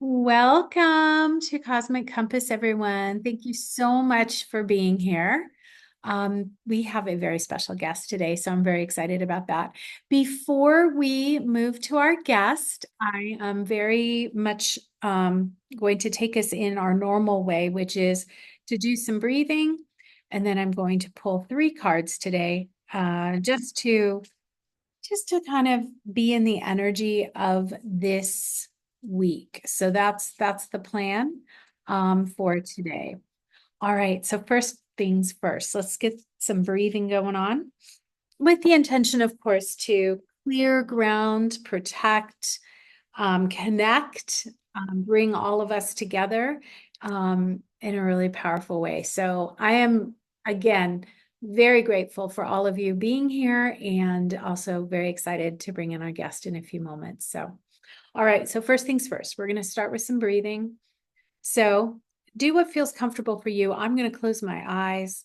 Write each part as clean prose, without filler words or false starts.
Welcome to Cosmic Compass, everyone. Thank you so much for being here. We have a very special guest today, so I'm very excited about that. Before we move to our guest, I am very much going to take us in our normal way, which is to do some breathing, and then I'm going to pull 3 cards today, just to kind of be in the energy of this week. So that's the plan for today. All right. So first things first, let's get some breathing going on with the intention, of course, to clear ground, protect, connect, bring all of us together in a really powerful way. So I am, again, very grateful for all of you being here and also very excited to bring in our guest in a few moments. So, all right. So first things first, we're going to start with some breathing. So do what feels comfortable for you. I'm going to close my eyes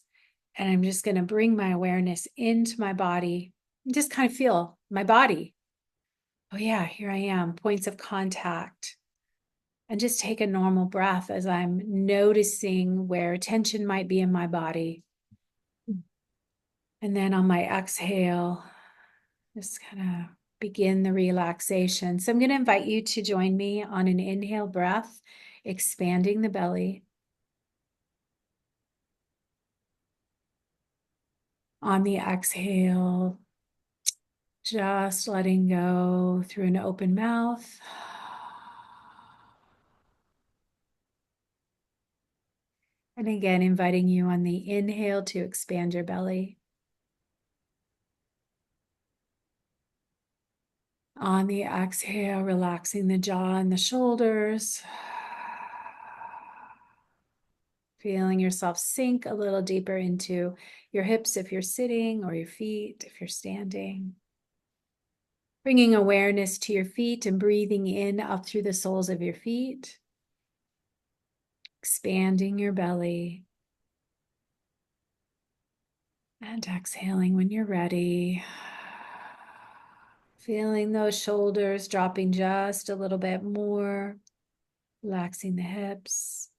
and I'm just going to bring my awareness into my body. Just kind of feel my body. Oh yeah, here I am, points of contact. And just take a normal breath as I'm noticing where tension might be in my body. And then on my exhale, just kind of begin the relaxation. So I'm going to invite you to join me on an inhale breath, expanding the belly. On the exhale, just letting go through an open mouth. And again, inviting you on the inhale to expand your belly. On the exhale, relaxing the jaw and the shoulders. Feeling yourself sink a little deeper into your hips if you're sitting, or your feet if you're standing. Bringing awareness to your feet and breathing in up through the soles of your feet. Expanding your belly. And exhaling when you're ready. Feeling those shoulders dropping just a little bit more. Relaxing the hips.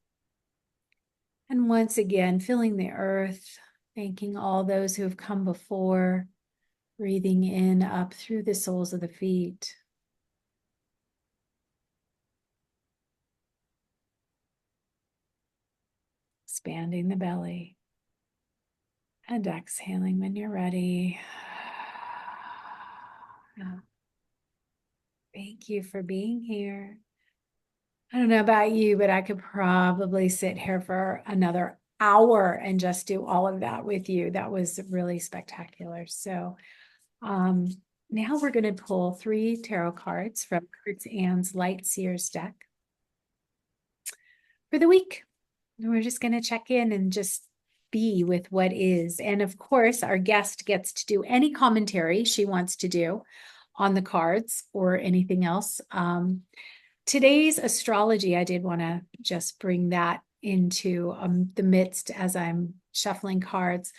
And once again, feeling the earth, thanking all those who have come before, breathing in up through the soles of the feet. Expanding the belly. And exhaling when you're ready. Thank you for being here. I don't know about you, but I could probably sit here for another hour and just do all of that with you. That was really spectacular. So now we're going to pull 3 tarot cards from Kurt Ann's Light Seers deck for the week. And we're just going to check in and just be with what is. And of course, our guest gets to do any commentary she wants to do on the cards or anything else. Today's astrology, I did want to just bring that into the midst as I'm shuffling cards.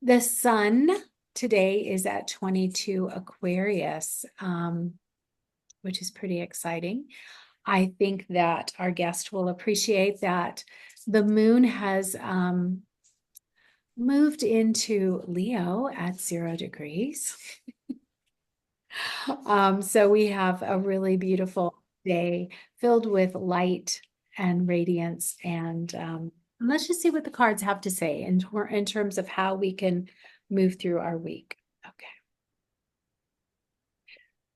The sun today is at 22 Aquarius, which is pretty exciting. I think that our guest will appreciate that the moon has moved into Leo at 0 degrees. So we have a really beautiful day filled with light and radiance. And let's just see what the cards have to say in terms of how we can move through our week. Okay.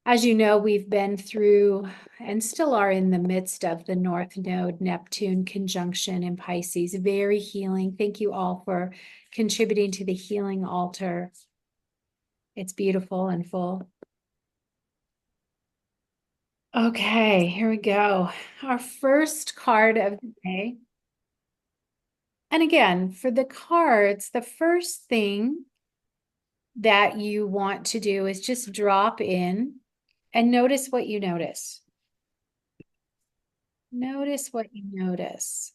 As you know, we've been through and still are in the midst of the North Node Neptune conjunction in Pisces. Very healing. Thank you all for contributing to the healing altar. It's beautiful and full. Okay, here we go. Our first card of the day. And again, for the cards, the first thing that you want to do is just drop in and notice what you notice. Notice what you notice.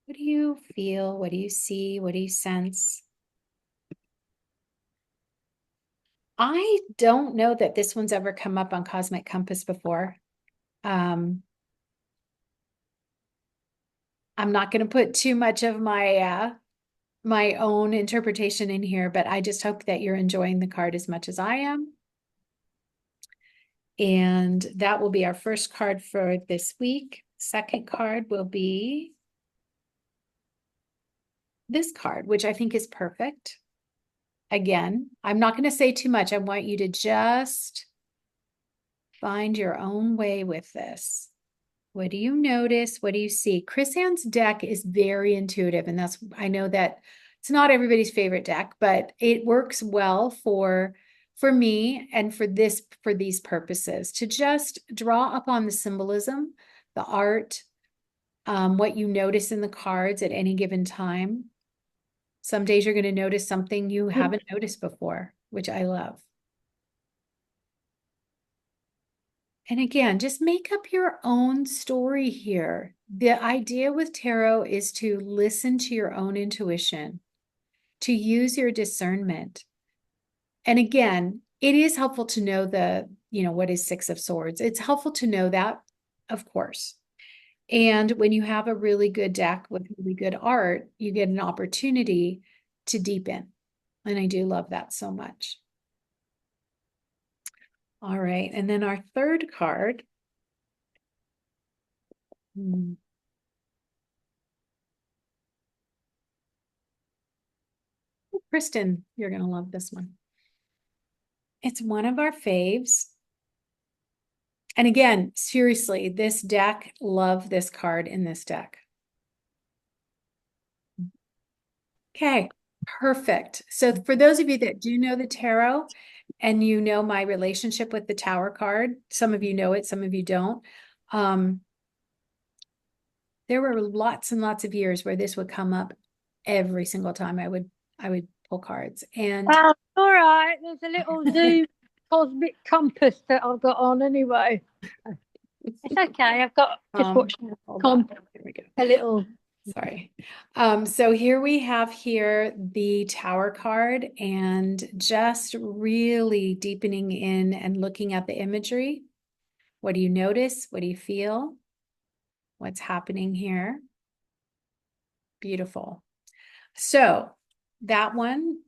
What do you feel? What do you see? What do you sense? I don't know that this one's ever come up on Cosmic Compass before. I'm not going to put too much of my own interpretation in here, but I just hope that you're enjoying the card as much as I am. And that will be our first card for this week. Second card will be this card, which I think is perfect. Again, I'm not going to say too much. I want you to just find your own way with this. What do you notice? What do you see? Chris Ann's deck is very intuitive, and I know that it's not everybody's favorite deck, but it works well for me and for these purposes, to just draw upon the symbolism, the art, what you notice in the cards at any given time. Some days you're going to notice something you haven't noticed before, which I love. And again, just make up your own story here. The idea with tarot is to listen to your own intuition, to use your discernment. And again, it is helpful to know what is Six of Swords. It's helpful to know that, of course. And when you have a really good deck with really good art, you get an opportunity to deepen. And I do love that so much. All right. And then our third card. Kristen, you're going to love this one. It's one of our faves. And again, seriously, this deck, love this card in this deck. Okay, perfect. So for those of you that do know the tarot and you know my relationship with the Tower card, some of you know it, some of you don't. There were lots and lots of years where this would come up every single time I would pull cards. And all right, there's a little Zoom cosmic compass that I've got on anyway. It's okay. I've got just watching Here we go. a little. Sorry. So here we have the Tower card, and just really deepening in and looking at the imagery. What do you notice? What do you feel? What's happening here? Beautiful. So that one,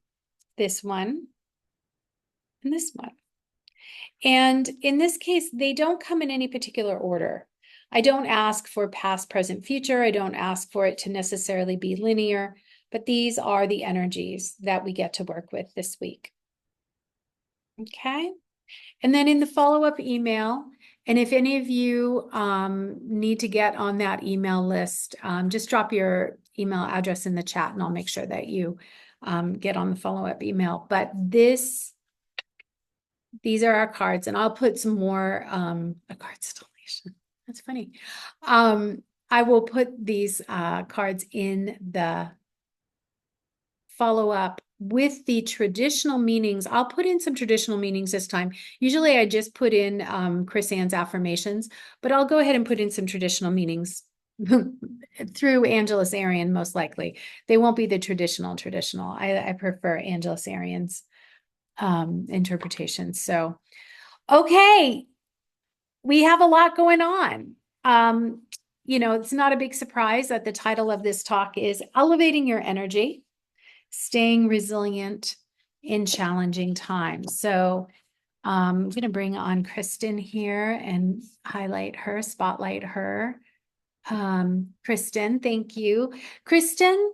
this one, and this one. And in this case, they don't come in any particular order. I don't ask for past, present, future. I don't ask for it to necessarily be linear, but these are the energies that we get to work with this week. Okay. And then in the follow-up email, and if any of you need to get on that email list, just drop your email address in the chat and I'll make sure that you get on the follow-up email. But these are our cards, and I'll put some more a card installation. That's funny. I will put these cards in the follow-up with the traditional meanings. I'll put in some traditional meanings this time. Usually I just put in Chris Ann's affirmations, but I'll go ahead and put in some traditional meanings through Angelus Arian, most likely. They won't be the traditional. I prefer Angelus Arian's interpretation. So, okay, we have a lot going on. It's not a big surprise that the title of this talk is Elevating Your Energy, Staying Resilient in Challenging Times. So I'm going to bring on Kristen here and spotlight her. Kristen, thank you. Kristen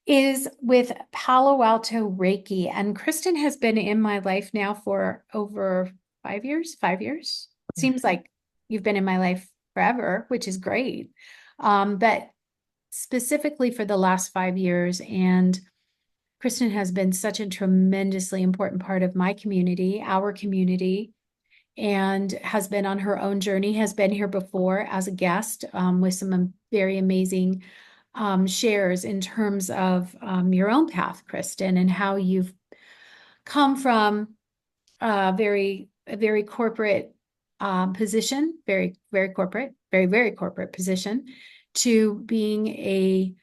is with Palo Alto Reiki, and Kristen has been in my life now for over 5 years. 5 years. Seems like you've been in my life forever, which is great. But specifically for the last 5 years, and Kristen has been such a tremendously important part of my community, our community, and has been on her own journey, has been here before as a guest with some very amazing shares in terms of your own path, Kristen, and how you've come from a very corporate position, very corporate position, to being a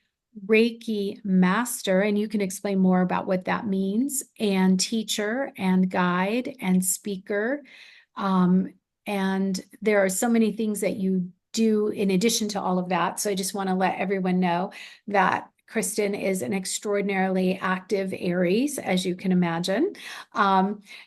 Reiki master, and you can explain more about what that means, and teacher and guide and speaker. Um, and there are so many things that you do in addition to all of that. So I just want to let everyone know that Kristen is an extraordinarily active Aries, as you can imagine.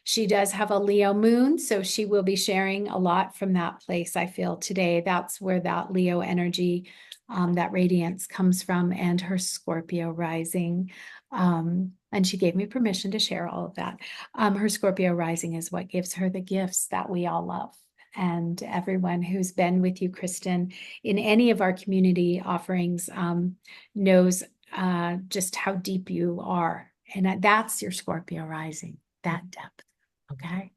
She does have a Leo moon, so she will be sharing a lot from that place, I feel, today. That's where that Leo energy, that radiance comes from, and her Scorpio rising. And she gave me permission to share all of that. Her Scorpio rising is what gives her the gifts that we all love. And everyone who's been with you, Kristen, in any of our community offerings, knows just how deep you are. And that's your Scorpio rising, that depth. Okay.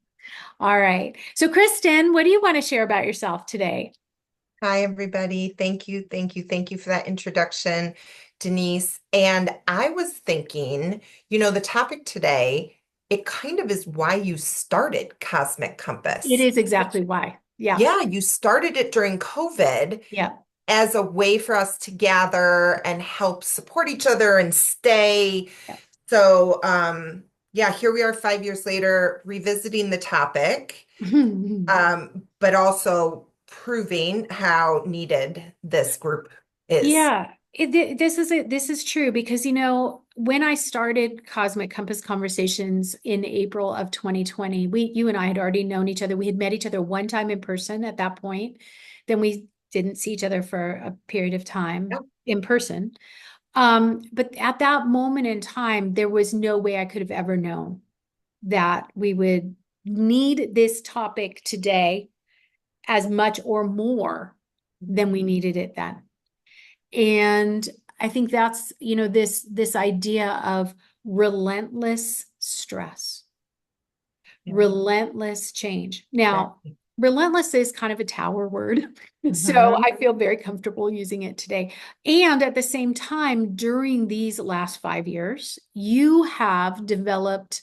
All right. So, Kristen, what do you want to share about yourself today? Hi, everybody. Thank you, thank you, thank you for that introduction, Denise. And I was thinking, the topic today, it kind of is why you started Cosmic It Compass. is exactly why. Yeah. Yeah, you started it during COVID Yeah. as a way for us to gather and help support each other and stay. Yeah. So, yeah, here we are 5 years later, revisiting the topic, but also proving how needed this group is. Yeah, this is true because when I started Cosmic Compass Conversations in April of 2020, you and I had already known each other. We had met each other one time in person at that point. Then we didn't see each other for a period of Yeah, time in person. But at that moment in time, there was no way I could have ever known that we would need this topic today as much or more than we needed it then. And I think that's, this idea of relentless stress, yeah, relentless change. Now, exactly. relentless is kind of a tower word. So Mhm. I feel very comfortable using it today. And at the same time, during these last 5 years, you have developed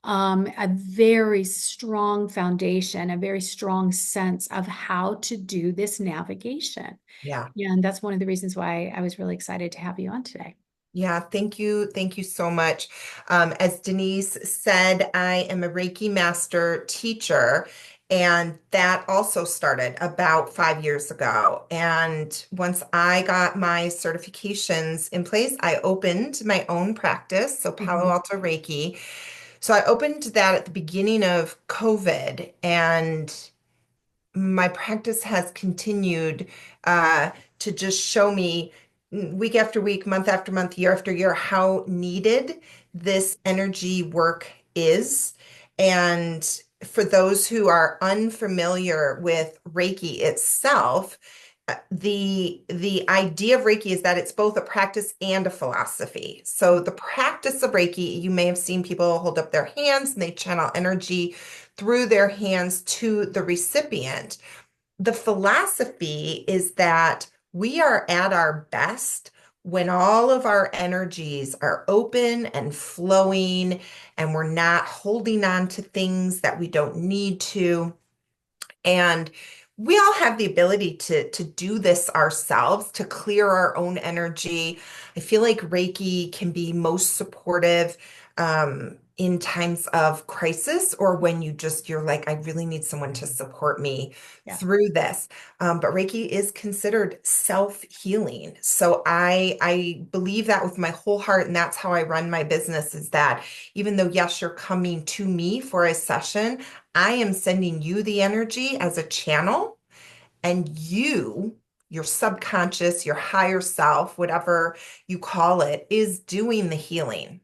a very strong foundation, a very strong sense of how to do this navigation. Yeah. Yeah, and that's one of the reasons why I was really excited to have you on today. Yeah, thank you. Thank you so much. As Denise said, I am a Reiki master teacher, and that also started about 5 years ago. And once I got my certifications in place, I opened my own practice, so Palo Mhm. Alto Reiki. So I opened that at the beginning of COVID, and my practice has continued to just show me week after week, month after month, year after year, how needed this energy work is. And for those who are unfamiliar with Reiki itself, the idea of Reiki is that it's both a practice and a philosophy. So the practice of Reiki, you may have seen people hold up their hands and they channel energy through their hands to the recipient. The philosophy is that we are at our best when all of our energies are open and flowing, and we're not holding on to things that we don't need to. And we all have the ability to do this ourselves, to clear our own energy. I feel like Reiki can be most supportive in times of crisis, or when you're like, I really need someone to support me Yeah. through this. But Reiki is considered self-healing. So I believe that with my whole heart, and that's how I run my business, is that even though, yes, you're coming to me for a session, I am sending you the energy as a channel, and your subconscious, your higher self, whatever you call it, is doing the healing.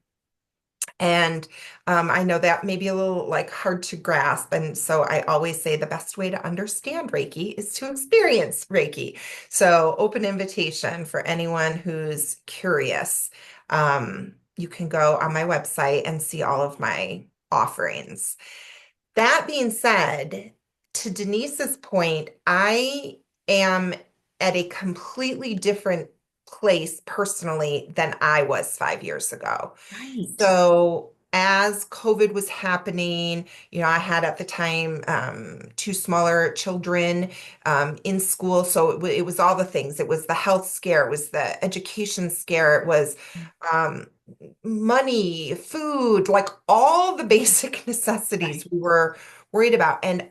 And I know that may be a little like hard to grasp. And so I always say the best way to understand Reiki is to experience Reiki. So open invitation for anyone who's curious. You can go on my website and see all of my offerings. That being said, to Denise's point, I am at a completely different place personally than I was 5 years ago. Right. So as COVID was happening, I had at the time two smaller children in school. So it was all the things. It was the health scare, it was the education scare, it was um, money, food, like all the basic necessities we were worried about. And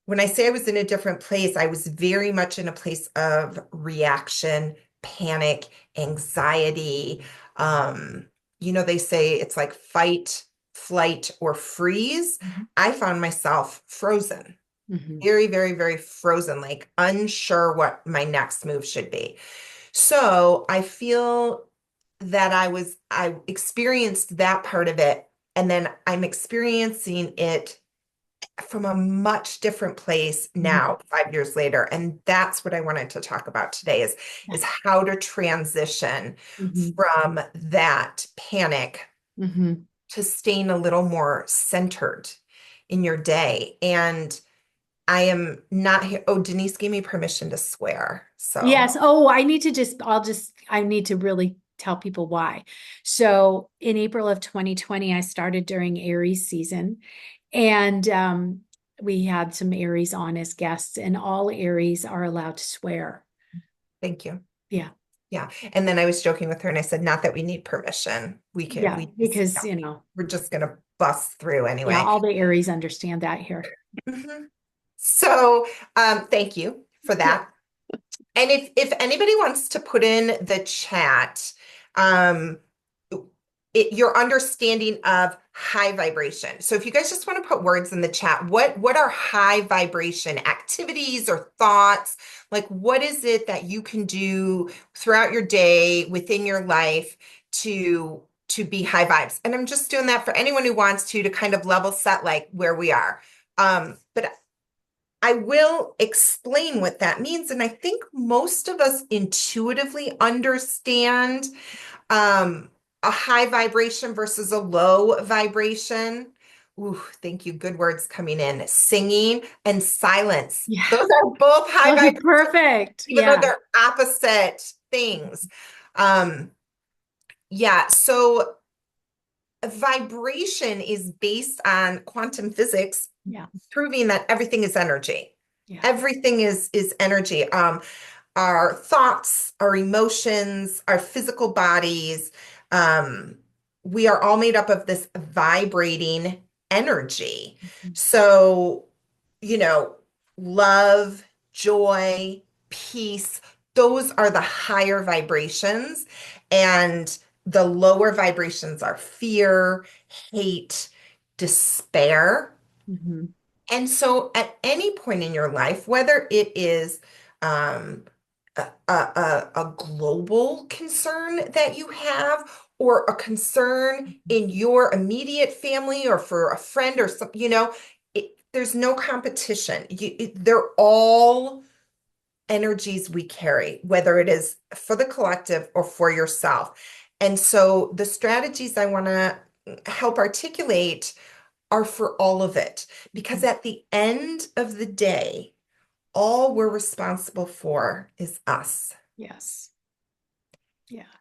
when I say I was in a different place, I was very much in a place of reaction, panic, anxiety. Um, they say it's like fight, flight, or freeze. I found myself frozen, very, very, very frozen, like unsure what my next move should be. So I feel that I experienced that part of it, and then I'm experiencing it from a much different place now, 5 years later. And that's what I wanted to talk about today is how to transition from that panic to staying a little more centered in your day. And I am not here. Oh, Denise gave me permission to swear. So Yes. Oh, I need to really tell people why. So in April of 2020, I started during Aries season, and we had some Aries on as guests, and all Aries are allowed to swear. thank you. Yeah. Yeah. And then I was joking with her and I said, not that we need permission. Yeah, because we're just going to bust through anyway. yeah, all the Aries understand that here. So thank you for that. And if anybody wants to put in the chat, your understanding of high vibration. So if you guys just want to put words in the chat, what are high vibration activities or thoughts? Like, what is it that you can do throughout your day within your life to be high vibes? And I'm just doing that for anyone who wants to kind of level set like where we are. But I will explain what that means. And I think most of us intuitively understand a high vibration versus a low vibration. Ooh, thank you. Good words coming in. Singing and silence. Yeah. Those are both high vibrations. Perfect. Even though they're opposite things. So vibration is based on quantum physics, proving that everything is energy. Yeah. Everything is energy. Our thoughts, our emotions, our physical bodies, we are all made up of this vibrating energy. So, love, joy, peace, those are the higher vibrations. And the lower vibrations are fear, hate, despair. And so at any point in your life, whether it is a global concern that you have or a concern in your immediate family or for a friend or something, there's no competition. They're all energies we carry, whether it is for the collective or for yourself. And so the strategies I want to help articulate are for all of it, because at the end of the day, all we're responsible for is us. Yes.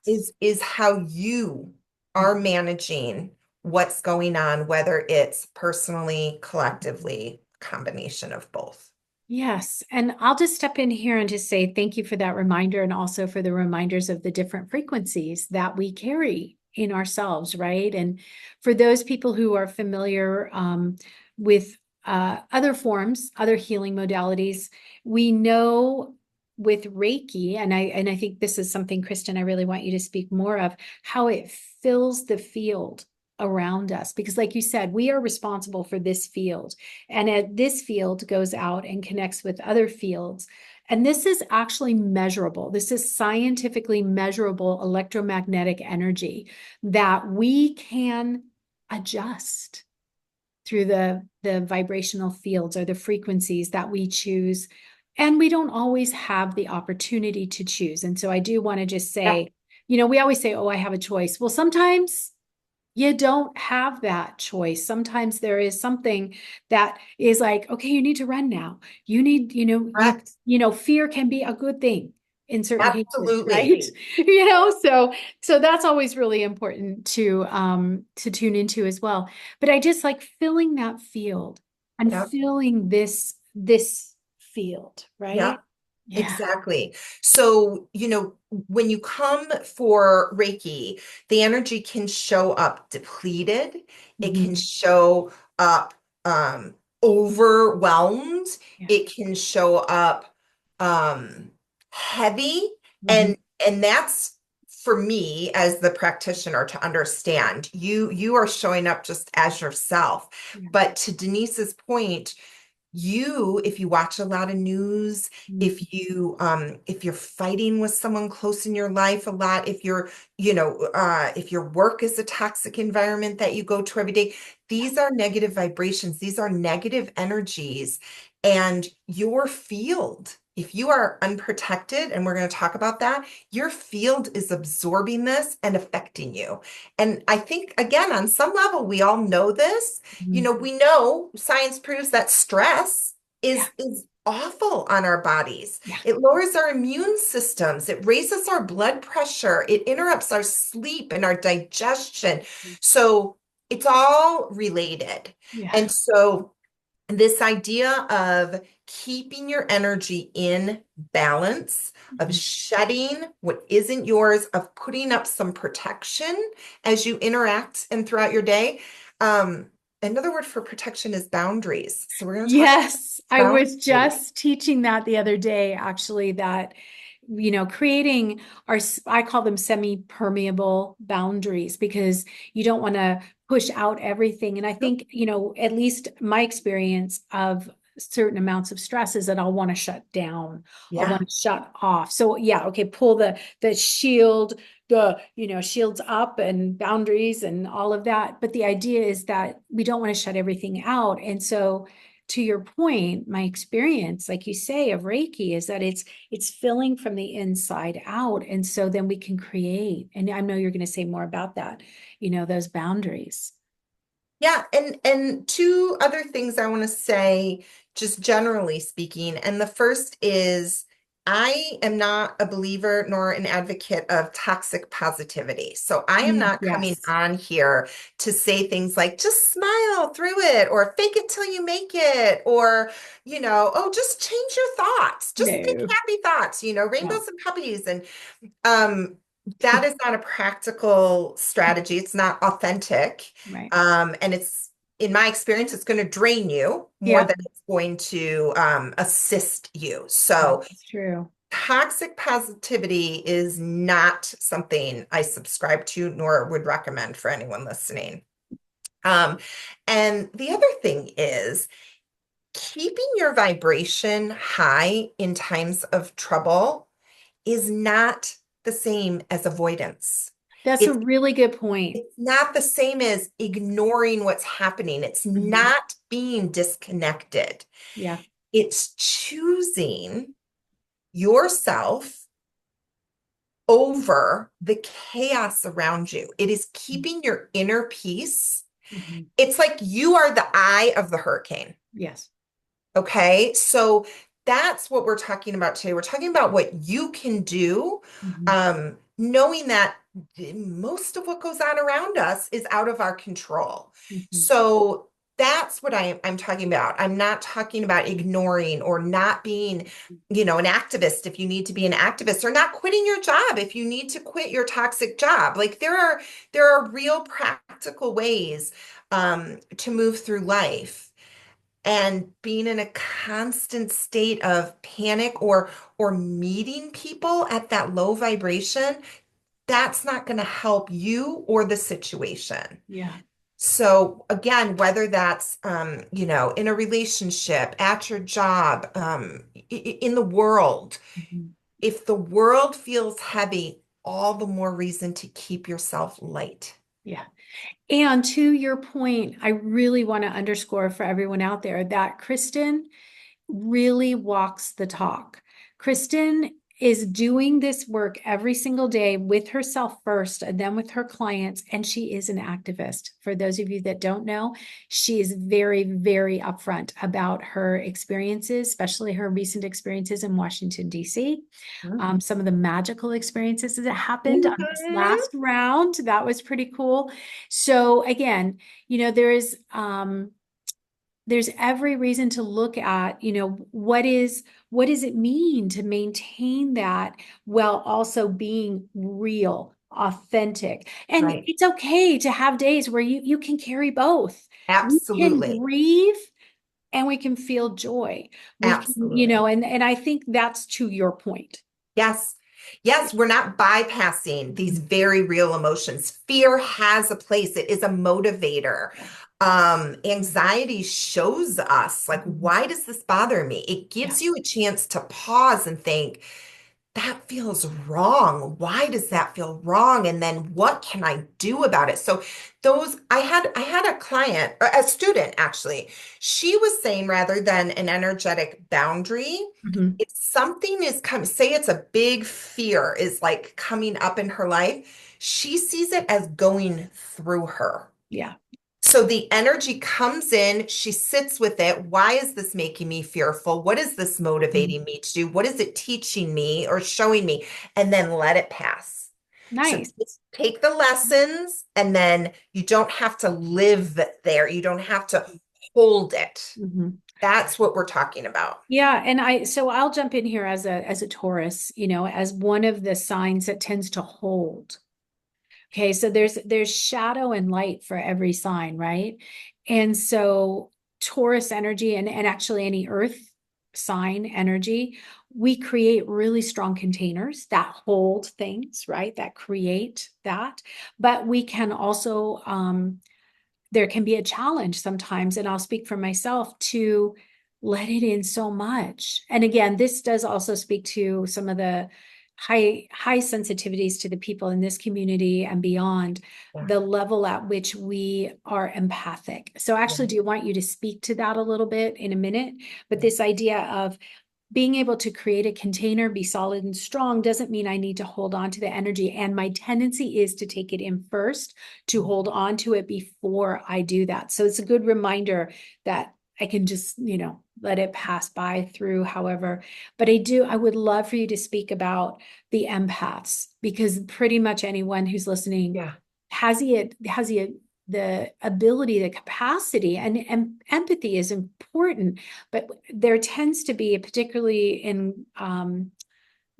Is how you are managing what's going on, whether it's personally, collectively, combination of both. Yes. And I'll just step in here and just say thank you for that reminder, and also for the reminders of the different frequencies that we carry in ourselves, right? And for those people who are familiar with other forms, other healing modalities, we know with Reiki, and I think this is something, Kristen, I really want you to speak more of, how it fills the field around us, because like you said, we are responsible for this field, and this field goes out and connects with other fields. And this is actually measurable. This is scientifically measurable electromagnetic energy that we can adjust through the vibrational fields or the frequencies that we choose. And we don't always have the opportunity to choose. And so I do want to just say, we always say, oh, I have a choice. Well, sometimes you don't have that choice. Sometimes there is something that is like, okay, you need to run now. You need, fear can be a good thing. in certain cases, right? Absolutely. So that's always really important to tune into as well. But I just like filling that field and Yep. filling this field, right? Yep. Yeah. Exactly. So, when you come for Reiki, the energy can show up depleted. It can Mhm. show up overwhelmed. Yeah. It can show up heavy. Mhm. And that's for me as the practitioner to understand. You are showing up just as yourself. Yeah. But to Denise's point, if you watch a lot of news, Mhm. if you're fighting with someone close in your life a lot, if your work is a toxic environment that you go to every day, these are negative vibrations, these are negative energies. And your field, if you are unprotected, and we're going to talk about that, your field is absorbing this and affecting you. And I think, again, on some level, we all know this. Mhm. We know science proves that stress Yeah. is awful on our bodies. Yeah. It lowers our immune systems. It raises our blood pressure. It interrupts our sleep and our digestion. So it's all related. Yeah. And so this idea of keeping your energy in balance, of Mhm. shedding what isn't yours, of putting up some protection as you interact and throughout your day. Another word for protection is boundaries. So we're going to talk Yes, I about was boundaries. just teaching that the other day, actually, that, creating I call them semi-permeable boundaries because you don't want to push out everything. And I think, at least my experience of certain amounts of stress is that I'll want to shut down. I'll Yeah. want to shut off. So yeah, okay, pull the shield, shields up and boundaries and all of that. But the idea is that we don't want to shut everything out. And so to your point, my experience, like you say, of Reiki is that it's filling from the inside out. And so then we can create. And I know you're going to say more about that, those boundaries. Yeah, and two other things I want to say, just generally speaking. And the first is I am not a believer nor an advocate of toxic positivity. So I am not coming Yes. on here to say things like just smile through it or fake it till you make it or, oh, just change your thoughts. Just think No. happy thoughts, Yeah. rainbows and puppies. And that is not a practical strategy. It's not authentic. Right. And in my experience, it's going to drain you more Yeah. than it's going to assist you. Yeah, So that's true. toxic positivity is not something I subscribe to nor would recommend for anyone listening. Um, and the other thing is keeping your vibration high in times of trouble is not the same as avoidance. That's a It's really good point. it's not the same as ignoring what's happening. It's Mhm. not being disconnected. Yeah. It's choosing yourself over the chaos around you. It is keeping your inner peace. Mhm. It's like you are the eye of the hurricane. Yes. Okay, so that's what we're talking about today. We're talking about what you can do, Mhm. knowing that most of what goes on around us is out of our control. Mhm. So that's what I'm talking about. I'm not talking about ignoring or not being, an activist if you need to be an activist, or not quitting your job if you need to quit your toxic job. Like there are real practical ways to move through life. And being in a constant state of panic or meeting people at that low vibration, that's not going to help you or the situation. Yeah. So again, whether that's in a relationship, at your job, in the world, Mhm. if the world feels heavy, all the more reason to keep yourself light. Yeah. And to your point, I really want to underscore for everyone out there that Kristen really walks the talk. Kristen is doing this work every single day with herself first and then with her clients. And she is an activist. For those of you that don't know, she is very, very upfront about her experiences, especially her recent experiences in Washington, D.C. Some of the magical experiences that happened on this last round. That was pretty cool. So again, there's every reason to look at, what does it mean to maintain that while also being real, authentic. And Right. it's okay to have days where you can carry both. We can Absolutely. grieve and we can feel joy. We can, Absolutely. and I think that's to your point. Yes. Yes, we're not bypassing these very real emotions. Fear has a place. It is a motivator. Anxiety shows us, like, why does this bother me? It gives you a chance to pause and think, that feels wrong. Why does that feel wrong? And then what can I do about it? So I had a client, a student actually. She was saying rather than an energetic boundary, Mhm. if something is coming, say it's a big fear is like coming up in her life, she sees it as going through her. Yeah. So the energy comes in, she sits with it. Why is this making me fearful? What is this motivating me to do? What is it teaching me or showing me? And then let it pass. So Nice. just take the lessons and then you don't have to live there. You don't have to hold it. Mhm. That's what we're talking about. Yeah, and so I'll jump in here as a Taurus, as one of the signs that tends to hold. Okay, so there's shadow and light for every sign, right? And so Taurus energy and actually any earth sign energy, we create really strong containers that hold things, right? That create that. But we can also there can be a challenge sometimes, and I'll speak for myself to let it in so much. And again, this does also speak to some of the high sensitivities to the people in this community and beyond, Yeah. the level at which we are empathic. So Yeah. actually, do you want you to speak to that a little bit in a minute? But Yeah. this idea of being able to create a container, be solid and strong, doesn't mean I need to hold on to the energy. And my tendency is to take it in first, to hold on to it before I do that. So it's a good reminder that I can just, let it pass by through, however. But I would love for you to speak about the empaths, because pretty much anyone who's listening Yeah. has the ability, the capacity, and empathy is important, but there tends to be, particularly in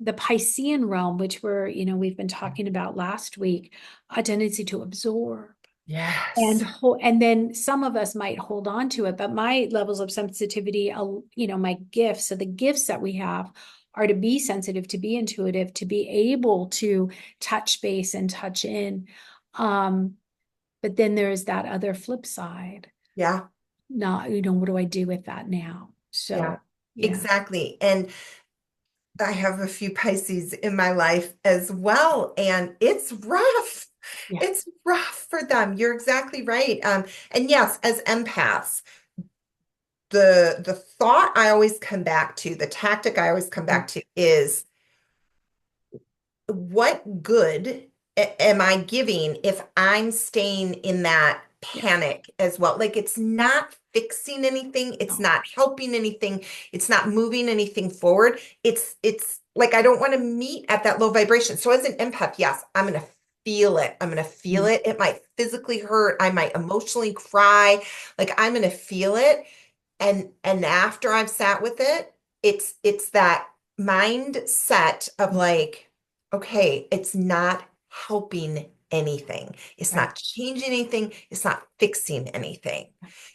the Piscean realm, which we've been talking about last week, a tendency to absorb and Yes. and then some of us might hold on to it. But my levels of sensitivity, my gifts, so the gifts that we have are to be sensitive, to be intuitive, to be able to touch base and touch in. But then there's that other flip side. Yeah. Not, what do I do with that now? Yeah. So, yeah. Exactly. And I have a few Pisces in my life as well, and it's rough. Yeah. It's rough for them. You're exactly right. And yes, as empaths, the thought I always come back to, the tactic I always come back to is what good am I giving if I'm staying in that Yeah. panic as well? Like it's not fixing anything, it's No. not helping anything, it's not moving anything forward. It's like I don't want to meet at that low vibration. So as an empath, yes, I'm gonna feel it. I'm gonna feel Mm. it. It might physically hurt. I might emotionally cry. Like I'm gonna feel it. And after I've sat with it, it's that mindset of like, okay, it's not helping anything. It's Right. not changing anything. It's not fixing anything.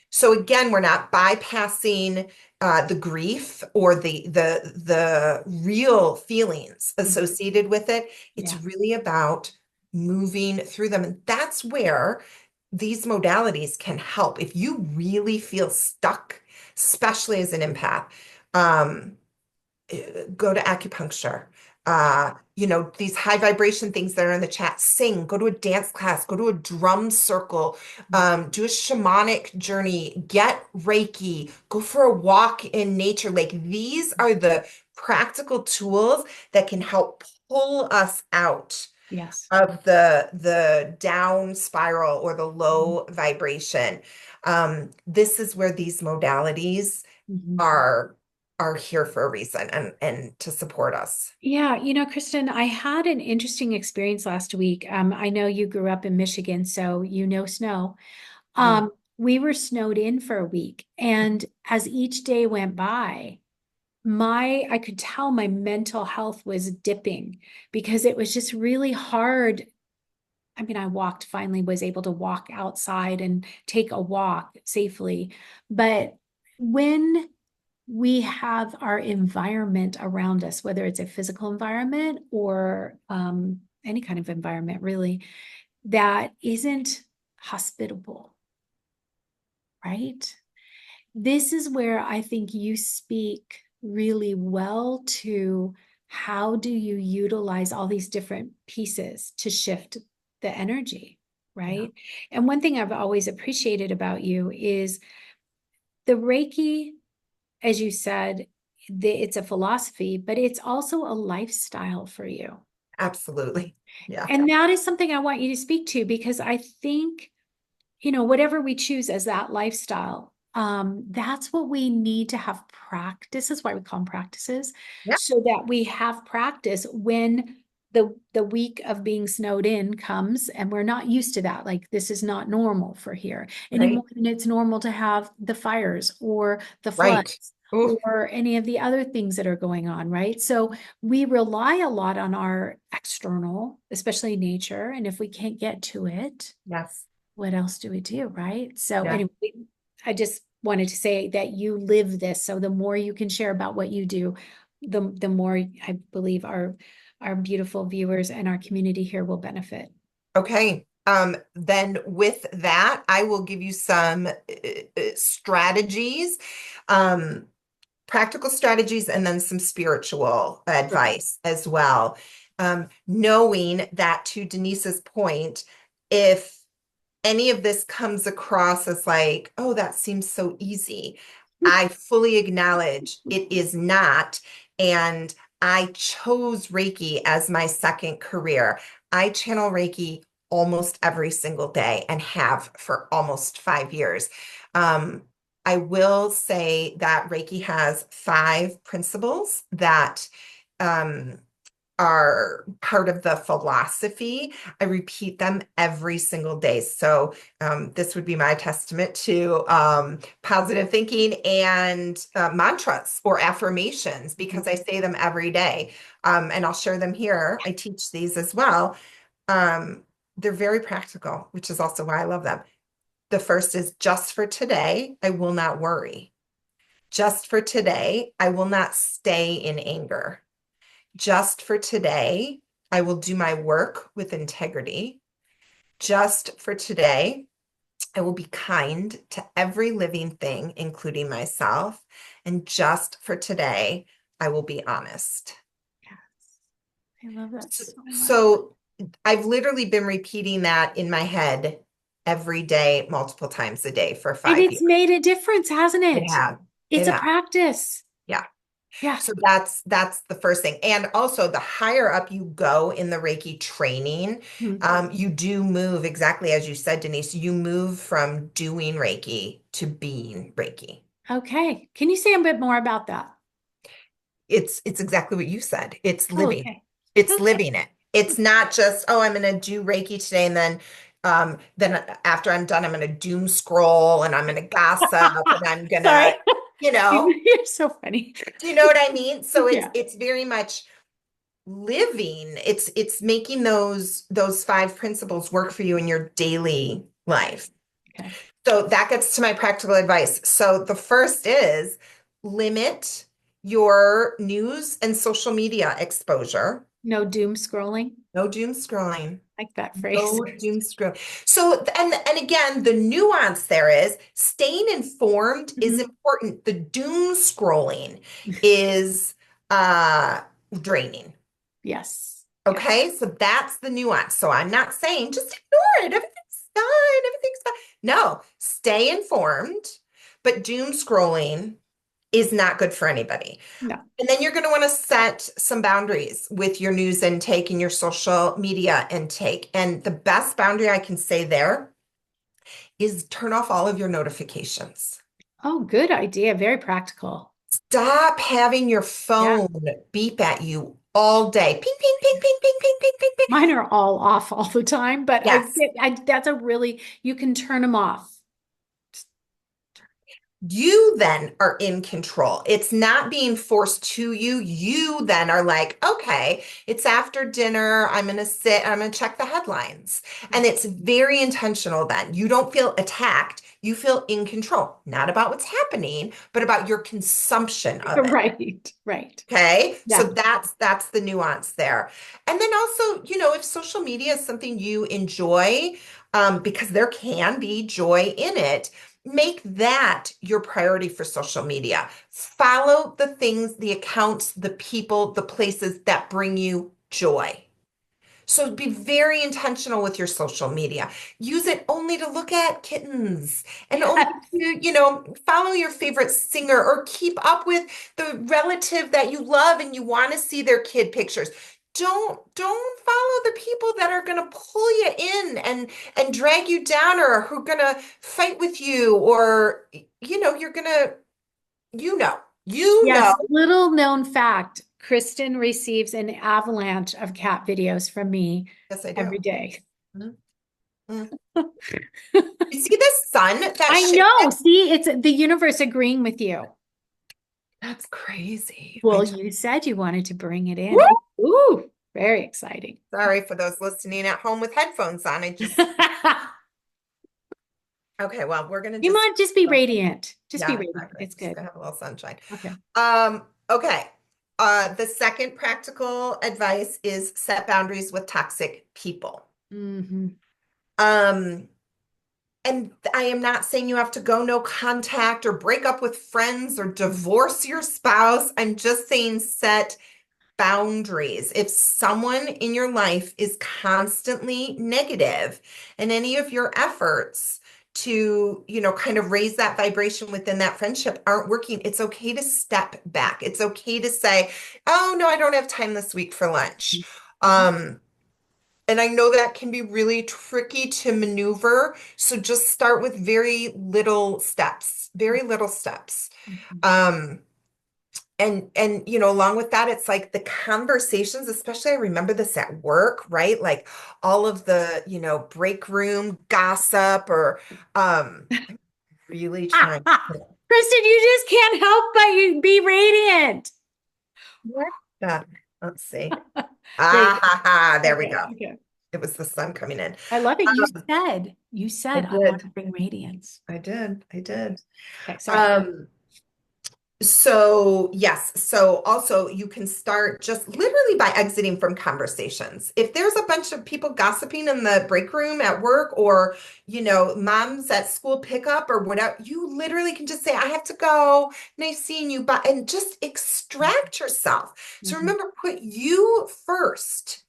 So again, we're not bypassing the grief or the real feelings Mm. associated with it. It's Yeah. really about moving through them. And that's where these modalities can help. If you really feel stuck, especially as an empath, go to acupuncture. these high vibration things that are in the chat, sing, go to a dance class, go to a drum circle, do a shamanic journey, get Reiki, go for a walk in nature. Like these are the practical tools that can help pull us out Yes. of the down spiral or the low vibration. This is where these modalities Mhm. are here for a reason and to support us. Yeah, Kristen, I had an interesting experience last week. I know you grew up in Michigan, so you know snow. Mm. We were snowed in for a week, and as each day went by, I could tell my mental health was dipping because it was just really hard. I mean, finally was able to walk outside and take a walk safely. But when we have our environment around us, whether it's a physical environment or any kind of environment, really, that isn't hospitable, right? This is where I think you speak really well to how do you utilize all these different pieces to shift the energy, Yeah. right? And one thing I've always appreciated about you is the Reiki, as you said, it's a philosophy, but it's also a lifestyle for you. Absolutely. Yeah. And that is something I want you to speak to because I think whatever we choose as that lifestyle, that's what we need to have practice. Is why we call them practices, Yeah. so that we have practice when the week of being snowed in comes, and we're not used to that. Like this is not normal for here anymore Right. than it's normal to have the fires or the Right. floods Ooh, or any of the other things that are going on, right? So we rely a lot on our external, especially nature, and if we can't get to it, yes. what else do we do, right? So Yeah. anyway, I just wanted to say that you live this. So the more you can share about what you do, the more I believe our beautiful viewers and our community here will benefit. Okay. Then with that, I will give you some strategies, um, practical strategies, and then some spiritual advice as well. Knowing that, to Denise's point, if any of this comes across as like, oh, that seems so easy, I fully acknowledge it is not. And I chose Reiki as my second career. I channel Reiki almost every single day and have for almost 5 years. Um, I will say that Reiki has 5 principles that um, are part of the philosophy. I repeat them every single day. So this would be my testament to positive thinking and mantras or affirmations because I say them every day. And I'll share them here. I teach these as well. Um, they're very practical, which is also why I love them. The first is just for today, I will not worry. Just for today, I will not stay in anger. Just for today, I will do my work with integrity. Just for today, I will be kind to every living thing, including myself. And just for today, I will be honest. Yes, I love that So, so much. so I've literally been repeating that in my head every day, multiple times a day for And 5 years. it's made a difference, hasn't It it? has. It's It a has. practice. Yeah. Yeah. So that's the first thing. And also the higher up you go in the Reiki training, Hmm. you do move exactly as you said, Denise, you move from doing Reiki to being Reiki. Okay. Can you say a bit more about that? It's exactly what you said. It's Oh, living. okay. It's Okay. living it. It's not just, oh, I'm going to do Reiki today and then after I'm done, I'm going to doom scroll and I'm going to gossip and I'm going to, Sorry. you know, You're so funny. do you know what I mean? So it's Yeah. it's very much living. It's making those 5 principles work for you in your daily life. Okay. So that gets to my practical advice. So the first is limit your news and social media exposure. No doom scrolling. No doom scrolling. Like that phrase. No doom scrolling. So and again, the nuance there is staying informed is Mhm. important. The doom scrolling is draining. Yes. Okay, so that's the nuance. So I'm not saying just ignore it. Everything's fine. Everything's fine. No, stay informed, but doom scrolling is not good for anybody. No. And then you're going to want to set some boundaries with your news intake and your social media intake. And the best boundary I can say there is turn off all of your notifications. Oh, good idea. Very practical. Stop having your phone beep at you all day. Ping, ping, ping, ping, ping, ping, ping, ping, ping. Mine are all off all the time, but Yes. that's a really, you can turn them off. You then are in control. It's not being forced to you. You then are like, okay, it's after dinner. I'm going to sit, I'm going to check the headlines. And it's very intentional then. You don't feel attacked. You feel in control, not about what's happening, but about your consumption of it. Right, right. Okay. Yeah. So that's the nuance there. And then also, if social media is something you enjoy, because there can be joy in it, make that your priority for social media. Follow the things, the accounts, the people, the places that bring you joy. So be very intentional with your social media. Use it only to look at kittens and only to, follow your favorite singer or keep up with the relative that you love and you want to see their kid pictures. Don't follow the people that are going to pull you in and drag you down or who are going to fight with you or you're going to Yes, little known fact, Kristen receives an avalanche of cat videos from me Yes, I do. every day. You see the sun that I know. See, it's the universe agreeing with you. That's crazy. Well, you said you wanted to bring it in. Woo! Ooh, very exciting. Sorry for those listening at home with headphones on. Okay, well, we're gonna You might just be radiant. Just be radiant. exactly. It's Just good. gonna have a little sunshine. Okay. Okay. The second practical advice is set boundaries with toxic people. Mm-hmm. And I am not saying you have to go no contact or break up with friends or divorce your spouse. I'm just saying set boundaries. If someone in your life is constantly negative and any of your efforts to, kind of raise that vibration within that friendship aren't working, it's okay to step back. It's okay to say, oh, no, I don't have time this week for lunch. And I know that can be really tricky to maneuver. So just start with very little steps, very little steps. And along with that, it's like the conversations, especially I remember this at work, right? Like all of the, break room gossip or I'm really trying to Kristen, you just can't help but be radiant. let's see. Okay, There we go. okay. It was the sun coming in. I love it. You said I want to bring radiance. I did. Okay, sorry. So yes, so also you can start just literally by exiting from conversations. If there's a bunch of people gossiping in the break room at work or, moms at school pickup or whatever, you literally can just say, I have to go. Nice seeing you, but and just extract yourself. So remember, put you first.